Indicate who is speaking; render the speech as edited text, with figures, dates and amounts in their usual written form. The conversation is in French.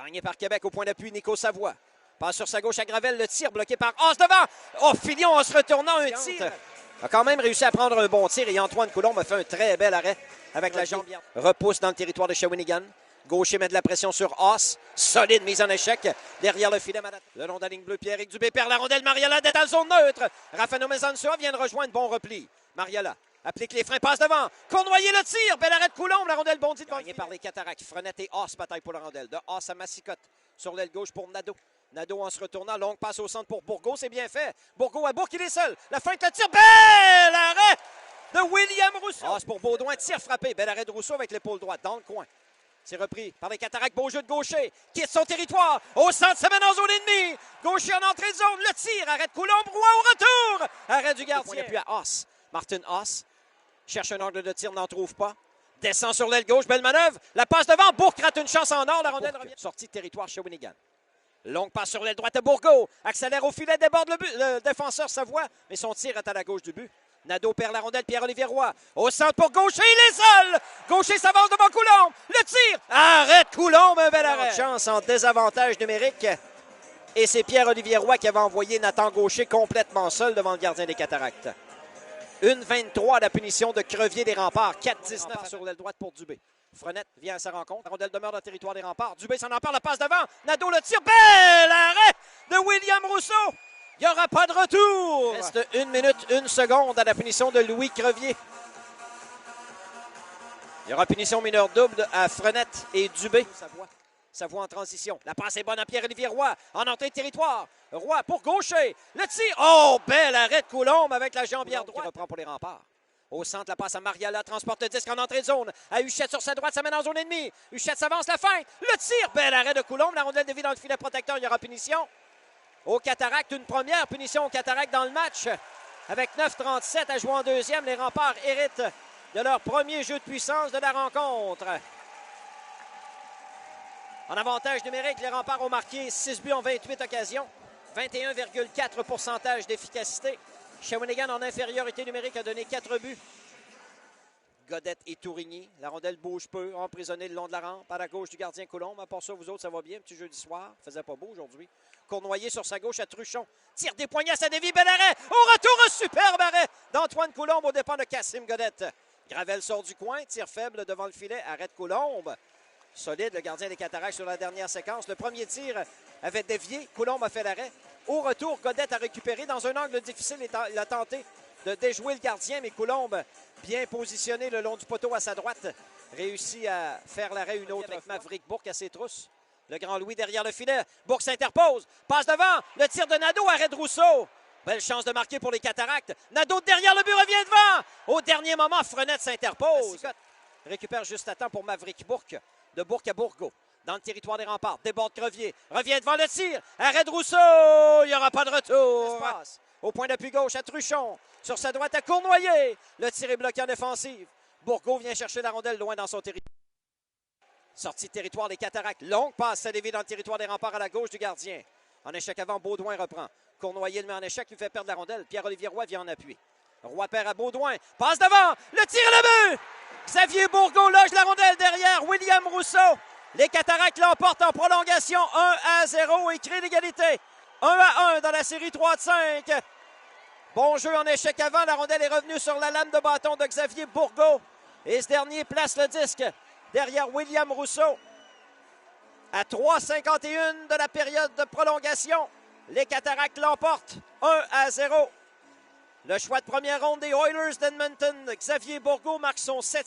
Speaker 1: Gagné par Québec au point d'appui, Nico Savoie. Passe sur sa gauche à Gravel, le tir bloqué par Haas devant. Oh, Filion en se retournant, un tir. A quand même réussi à prendre un bon tir et Antoine Coulombe a fait un très bel arrêt avec la jambe. Repousse dans le territoire de Shawinigan. Gaucher met de la pression sur Haas. Solide mise en échec. Derrière le filet, le long de la ligne bleue, Pierrick Dubé perd la rondelle. Mariala est dans la zone neutre. Rafano Mezansoa vient de rejoindre. Bon repli. Mariala applique les freins, passe devant. Cournoyer le tir. Bel arrêt de Coulombe. La rondelle bondit devant. Gagné par les Cataractes. Frenette et Haas bataille pour la rondelle. De Haas à Massicotte. Sur l'aile gauche pour Nadeau. Nadeau en se retournant. Longue passe au centre pour Bourgault. C'est bien fait. Bourgault à Bourg, il est seul. La feinte, le tir. Bel arrêt de William Rousseau. Haas pour Baudouin. Tir frappé. Bel arrêt de Rousseau avec l'épaule droite dans le coin. C'est repris par les Cataractes. Beau jeu de Gaucher. Quitte son territoire. Au centre, ça mène en zone ennemie. Gaucher en entrée de zone. Le tir. Arrête Coulombe. Roy au retour. Arrêt du gardien. Puis à Haas. Martin Haas. Cherche un angle de tir. N'en trouve pas. Descend sur l'aile gauche. Belle manœuvre. La passe devant. Bourg rate une chance en or. La rondelle revient. Sortie de territoire Shawinigan. Longue passe sur l'aile droite à Bourgault. Accélère au filet. Déborde le défenseur Savoie. Mais son tir est à la gauche du but. Nadeau perd la rondelle, Pierre-Olivier Roy. Au centre pour Gaucher, il est seul! Gaucher s'avance devant Coulombe. Le tir! Arrête Coulombe, un bel arrêt. Chance en désavantage numérique. Et c'est Pierre-Olivier Roy qui avait envoyé Nathan Gaucher complètement seul devant le gardien des Cataractes. 1-23 la punition de Crevier des Remparts. 4-19 sur l'aile droite pour Dubé. Frenette vient à sa rencontre. La rondelle demeure dans le territoire des Remparts. Dubé s'en empare, la passe devant. Nadeau le tire. Bel arrêt de William Rousseau. Il n'y aura pas de retour. Il reste 1 minute, 1 seconde à la punition de Louis Crevier. Il y aura punition mineure double à Frenette et Dubé. Savoie en transition. La passe est bonne à Pierre-Olivier Roy. En entrée de territoire. Roy pour Gaucher. Le tir. Oh, bel arrêt de Coulombe avec la jambière droite. Qui reprend pour les Remparts. Au centre, la passe à Mariala. Transporte le disque en entrée de zone. À Huchette sur sa droite, ça mène en zone ennemie. Huchette s'avance, la feinte. Le tir. Bel arrêt de Coulombe. La rondelle dévie dans le filet protecteur. Il y aura punition. Au Cataracte, une première punition au Cataracte dans le match. Avec 9:37 à jouer en deuxième, les Remparts héritent de leur premier jeu de puissance de la rencontre. En avantage numérique, les Remparts ont marqué 6 buts en 28 occasions. 21,4 % d'efficacité. Shawinigan en infériorité numérique a donné 4 buts. Godette et Tourigny. La rondelle bouge peu, emprisonnée le long de la rampe, à la gauche du gardien Coulombe. À part ça, vous autres, ça va bien. Petit jeudi soir. Faisait pas beau aujourd'hui. Cournoyer sur sa gauche à Truchon. Tire des poignets à sa dévie. Bel arrêt. Au retour, un superbe arrêt d'Antoine Coulombe au dépens de Cassim Godette. Gravel sort du coin. Tire faible devant le filet. Arrête Coulombe. Solide, le gardien des Cataractes sur la dernière séquence. Le premier tir avait dévié. Coulombe a fait l'arrêt. Au retour, Godette a récupéré. Dans un angle difficile, il a tenté de déjouer le gardien, mais Coulombe, bien positionné le long du poteau à sa droite, réussit à faire l'arrêt une autre avec Maverick Bourque à ses trousses. Le grand Louis derrière le filet. Bourque s'interpose. Passe devant. Le tir de Nadeau. Arrêt de Rousseau. Belle chance de marquer pour les Cataractes. Nadeau derrière le but revient devant. Au dernier moment, Frenette s'interpose. Récupère juste à temps pour Maverick Bourque. De Bourque à Bourgault. Dans le territoire des Remparts. Déborde Crevier. Revient devant le tir. Arrêt de Rousseau. Il n'y aura pas de retour. Au point d'appui gauche à Truchon. Sur sa droite à Cournoyer. Le tir est bloqué en défensive. Bourgault vient chercher la rondelle loin dans son territoire. Sortie de territoire des Cataractes. Longue passe à Lévis dans le territoire des Remparts à la gauche du gardien. En échec avant, Baudouin reprend. Cournoyer le met en échec, lui fait perdre la rondelle. Pierre-Olivier Roy vient en appui. Roy perd à Baudouin. Passe devant. Le tir et le but. Xavier Bourgault loge la rondelle derrière William Rousseau. Les Cataractes l'emportent en prolongation 1-0 et créent l'égalité. 1-1 dans la série 3 de 5. Bon jeu en échec avant. La rondelle est revenue sur la lame de bâton de Xavier Bourgault. Et ce dernier place le disque derrière William Rousseau. À 3:51 de la période de prolongation, les Cataractes l'emportent 1-0. Le choix de première ronde des Oilers d'Edmonton, Xavier Bourgault marque son 7e.